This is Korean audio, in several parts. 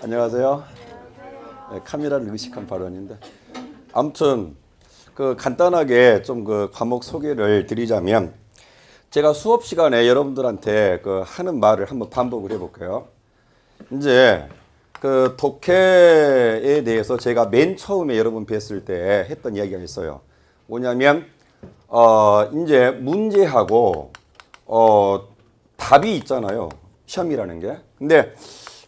안녕하세요. 네, 카메라를 의식한 발언인데 아무튼 간단하게 좀 과목 소개를 드리자면 제가 수업 시간에 여러분들한테 하는 말을 한번 반복을 해볼게요. 이제 독해에 대해서 제가 맨 처음에 여러분 뵀을 때 했던 이야기가 있어요. 뭐냐면 이제 문제하고 답이 있잖아요. 시험이라는 게. 근데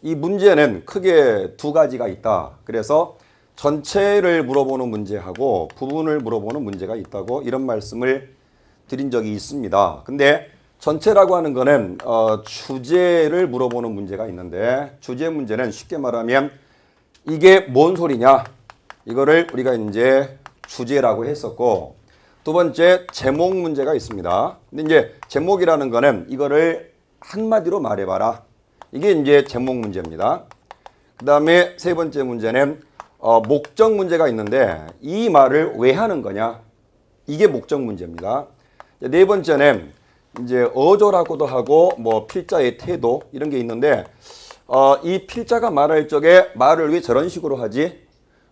이 문제는 크게 두 가지가 있다. 그래서 전체를 물어보는 문제하고 부분을 물어보는 문제가 있다고 이런 말씀을 드린 적이 있습니다. 근데 전체라고 하는 거는 주제를 물어보는 문제가 있는데 주제 문제는 쉽게 말하면 이게 뭔 소리냐? 이거를 우리가 이제 주제라고 했었고 두 번째 제목 문제가 있습니다. 근데 이제 제목이라는 거는 이거를 한마디로 말해봐라. 이게 이제 제목 문제입니다. 그 다음에 세 번째 문제는 목적 문제가 있는데 이 말을 왜 하는 거냐? 이게 목적 문제입니다. 네 번째는 이제 어조라고도 하고 뭐 필자의 태도 이런 게 있는데 이 필자가 말할 적에 말을 왜 저런 식으로 하지?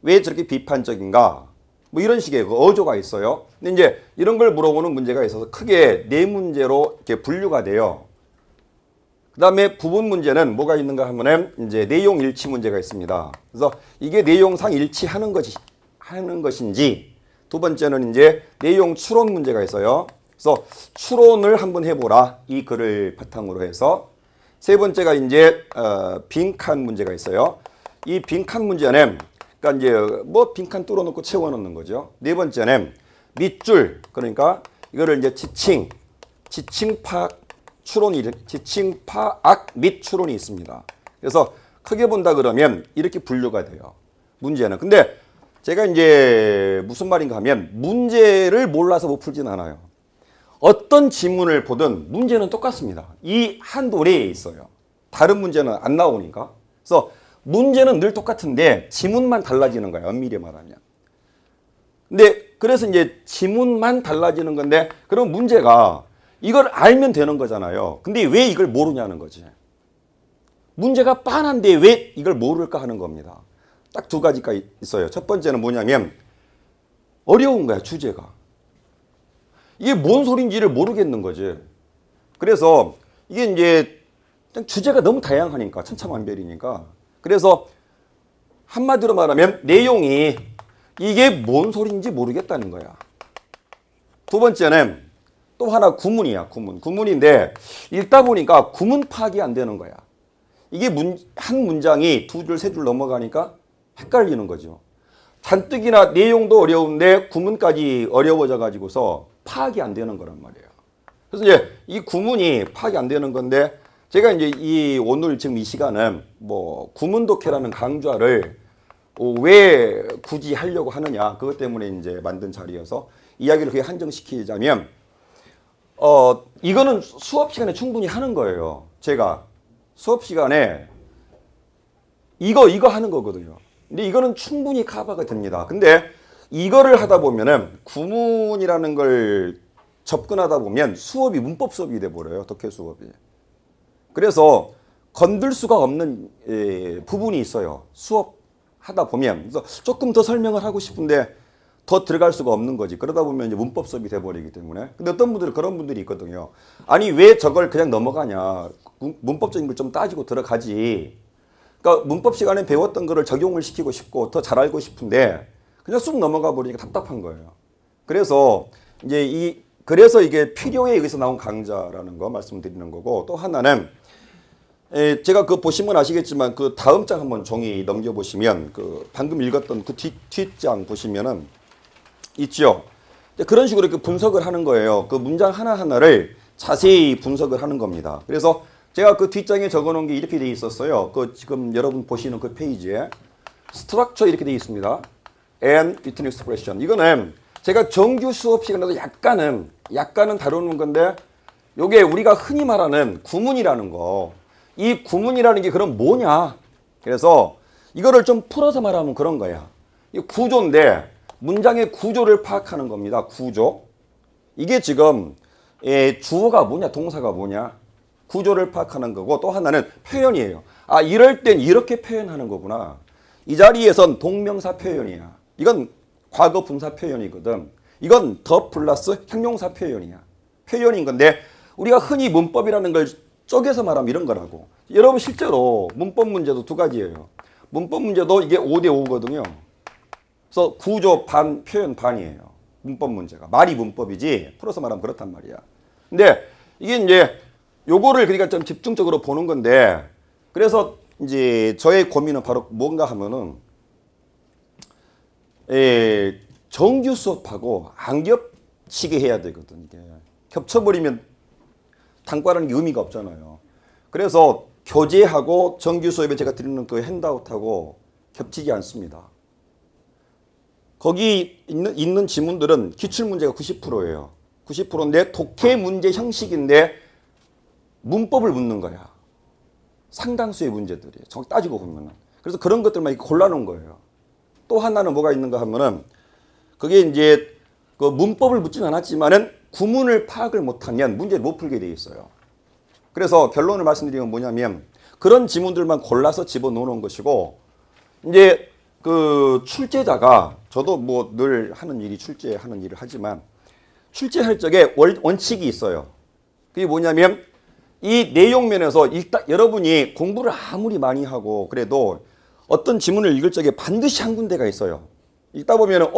왜 저렇게 비판적인가? 뭐 이런 식의 어조가 있어요. 근데 이제 이런 걸 물어보는 문제가 있어서 크게 네 문제로 이렇게 분류가 돼요. 그 다음에 부분 문제는 뭐가 있는가 하면은 이제 내용 일치 문제가 있습니다. 그래서 이게 내용상 일치하는 것인지 두 번째는 이제 내용 추론 문제가 있어요. 그래서 추론을 한번 해보라. 이 글을 바탕으로 해서 세 번째가 이제 빈칸 문제가 있어요. 이 빈칸 문제는 그러니까 이제 뭐 빈칸 뚫어놓고 채워넣는 거죠. 네 번째는 밑줄 그러니까 이거를 이제 지칭 파악 및 추론이 있습니다. 그래서 크게 본다 그러면 이렇게 분류가 돼요. 문제는. 근데 제가 이제 무슨 말인가 하면 문제를 몰라서 못 풀진 않아요. 어떤 지문을 보든 문제는 똑같습니다. 이 한도 내에 있어요. 다른 문제는 안 나오니까. 그래서 문제는 늘 똑같은데 지문만 달라지는 거예요. 엄밀히 말하면. 근데 그래서 이제 지문만 달라지는 건데 그럼 문제가 이걸 알면 되는 거잖아요. 근데 왜 이걸 모르냐는 거지. 문제가 빤한데 왜 이걸 모를까 하는 겁니다. 딱 두 가지가 있어요. 첫 번째는 뭐냐면 어려운 거야, 주제가. 이게 뭔 소린지를 모르겠는 거지. 그래서 이게 이제 주제가 너무 다양하니까 천차만별이니까. 그래서 한마디로 말하면 내용이 이게 뭔 소린지 모르겠다는 거야. 두 번째는 또 하나 구문이야. 구문인데 읽다 보니까 구문 파악이 안 되는 거야. 이게 한 문장이 두 줄, 세 줄 넘어가니까 헷갈리는 거죠. 잔뜩이나 내용도 어려운데 구문까지 어려워져 가지고서 파악이 안 되는 거란 말이에요. 그래서 이제 이 구문이 파악이 안 되는 건데 제가 이제 오늘 지금 이 시간은 뭐 구문 독해라는 강좌를 왜 굳이 하려고 하느냐 그것 때문에 이제 만든 자리여서 이야기를 그게 한정시키자면 이거는 수업 시간에 충분히 하는 거예요. 제가 수업 시간에 이거 하는 거거든요. 근데 이거는 충분히 커버가 됩니다. 근데 이거를 하다 보면은 구문이라는 걸 접근하다 보면 수업이 문법 수업이 돼 버려요. 독해 수업이. 그래서 건들 수가 없는 부분이 있어요. 수업 하다 보면. 그래서 조금 더 설명을 하고 싶은데 더 들어갈 수가 없는 거지. 그러다 보면 이제 문법 수업이 돼버리기 때문에. 근데 어떤 분들은 그런 분들이 있거든요. 아니 왜 저걸 그냥 넘어가냐. 문법적인 걸 좀 따지고 들어가지. 그러니까 문법 시간에 배웠던 거를 적용을 시키고 싶고 더 잘 알고 싶은데 그냥 쑥 넘어가 버리니까 답답한 거예요. 그래서 이제 그래서 이게 필요에 의해서 나온 강좌라는 거 말씀드리는 거고 또 하나는 제가 보시면 아시겠지만 그 다음 장 한번 종이 넘겨보시면 방금 읽었던 그 뒷장 보시면은 있죠. 그런 식으로 이렇게 분석을 하는 거예요. 그 문장 하나하나를 자세히 분석을 하는 겁니다. 그래서 제가 그 뒷장에 적어 놓은 게 이렇게 돼 있었어요. 지금 여러분 보시는 그 페이지에 스트럭처 이렇게 돼 있습니다. and written expression. 이거는 제가 정규 수업 시간에도 약간은 다루는 건데 요게 우리가 흔히 말하는 구문이라는 거. 이 구문이라는 게 그럼 뭐냐? 그래서 이거를 좀 풀어서 말하면 그런 거야. 이 구조인데 문장의 구조를 파악하는 겁니다. 구조. 이게 지금 주어가 뭐냐, 동사가 뭐냐. 구조를 파악하는 거고 또 하나는 표현이에요. 아, 이럴 땐 이렇게 표현하는 거구나. 이 자리에선 동명사 표현이야. 이건 과거 분사 표현이거든. 이건 더 플러스 형용사 표현이야. 표현인 건데 우리가 흔히 문법이라는 걸 쪼개서 말하면 이런 거라고. 여러분 실제로 문법 문제도 두 가지예요. 문법 문제도 이게 5대 5거든요. 그래서 구조 반, 표현 반이에요. 문법 문제가. 말이 문법이지 풀어서 말하면 그렇단 말이야. 근데 이게 이제 요거를 그러니까 좀 집중적으로 보는 건데 그래서 이제 저의 고민은 바로 뭔가 하면은 정규 수업하고 안 겹치게 해야 되거든. 이게 겹쳐버리면 단과라는 게 의미가 없잖아요. 그래서 교재하고 정규 수업에 제가 드리는 그 핸드아웃하고 겹치지 않습니다. 거기 있는 지문들은 기출문제가 90%예요. 90%인데 독해 문제 형식인데 문법을 묻는 거야. 상당수의 문제들이 정확히 따지고 보면은. 그래서 그런 것들만 이렇게 골라놓은 거예요. 또 하나는 뭐가 있는가 하면은 그게 이제 그 문법을 묻진 않았지만은 구문을 파악을 못하면 문제를 못 풀게 돼 있어요. 그래서 결론을 말씀드리면 뭐냐면 그런 지문들만 골라서 집어넣는 것이고 이제 그 출제자가 저도 뭐 늘 하는 일이 출제하는 일을 하지만 출제할 적에 원칙이 있어요. 그게 뭐냐면 이 내용면에서 일단 여러분이 공부를 아무리 많이 하고 그래도 어떤 지문을 읽을 적에 반드시 한 군데가 있어요. 읽다 보면은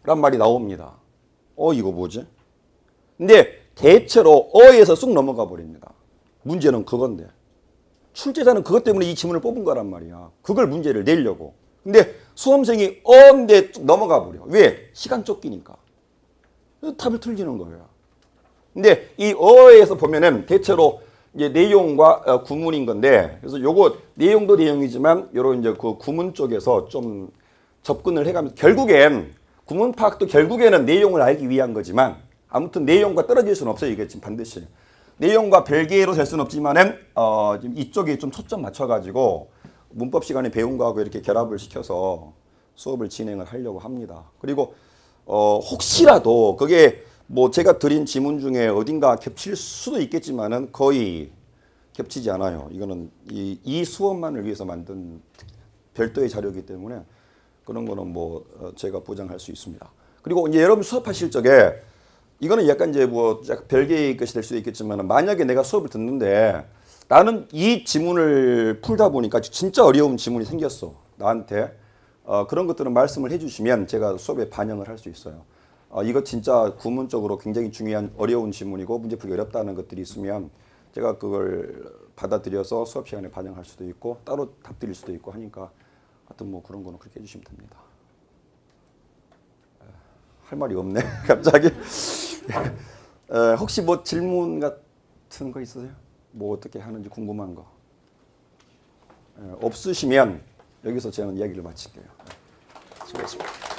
란 말이 나옵니다. 이거 뭐지? 근데 대체로 어에서 쑥 넘어가 버립니다. 문제는 그건데. 출제자는 그것 때문에 이 지문을 뽑은 거란 말이야. 그걸 문제를 내려고. 근데 수험생이 인데 넘어가 버려. 왜? 시간 쫓기니까. 답을 틀리는 거예요. 근데 이 어에서 보면은 대체로 이제 내용과 구문인 건데 그래서 요거 내용도 내용이지만 요런 이제 그 구문 쪽에서 좀 접근을 해가면서 결국엔 구문 파악도 결국에는 내용을 알기 위한 거지만 아무튼 내용과 떨어질 수는 없어요. 이게 지금 반드시. 내용과 별개로 될 수는 없지만은 지금 이쪽에 좀 초점 맞춰가지고 문법 시간에 배운 거하고 이렇게 결합을 시켜서 수업을 진행을 하려고 합니다. 그리고 혹시라도 그게 뭐 제가 드린 지문 중에 어딘가 겹칠 수도 있겠지만은 거의 겹치지 않아요. 이거는 이 수업만을 위해서 만든 별도의 자료이기 때문에 그런 거는 뭐 제가 보장할 수 있습니다. 그리고 이제 여러분 수업하실 적에 이거는 약간 이제 뭐 별개의 것이 될 수도 있겠지만 만약에 내가 수업을 듣는데 나는 이 지문을 풀다 보니까 진짜 어려운 지문이 생겼어. 나한테. 그런 것들은 말씀을 해주시면 제가 수업에 반영을 할 수 있어요. 이거 진짜 구문적으로 굉장히 중요한 어려운 지문이고 문제 풀기 어렵다는 것들이 있으면 제가 그걸 받아들여서 수업 시간에 반영할 수도 있고 따로 답 드릴 수도 있고 하니까 하여튼 뭐 그런 거는 그렇게 해주시면 됩니다. 할 말이 없네 갑자기. 혹시 뭐 질문 같은 거 있으세요? 뭐 어떻게 하는지 궁금한 거 없으시면 여기서 저는 이야기를 마칠게요. 수고하셨습니다.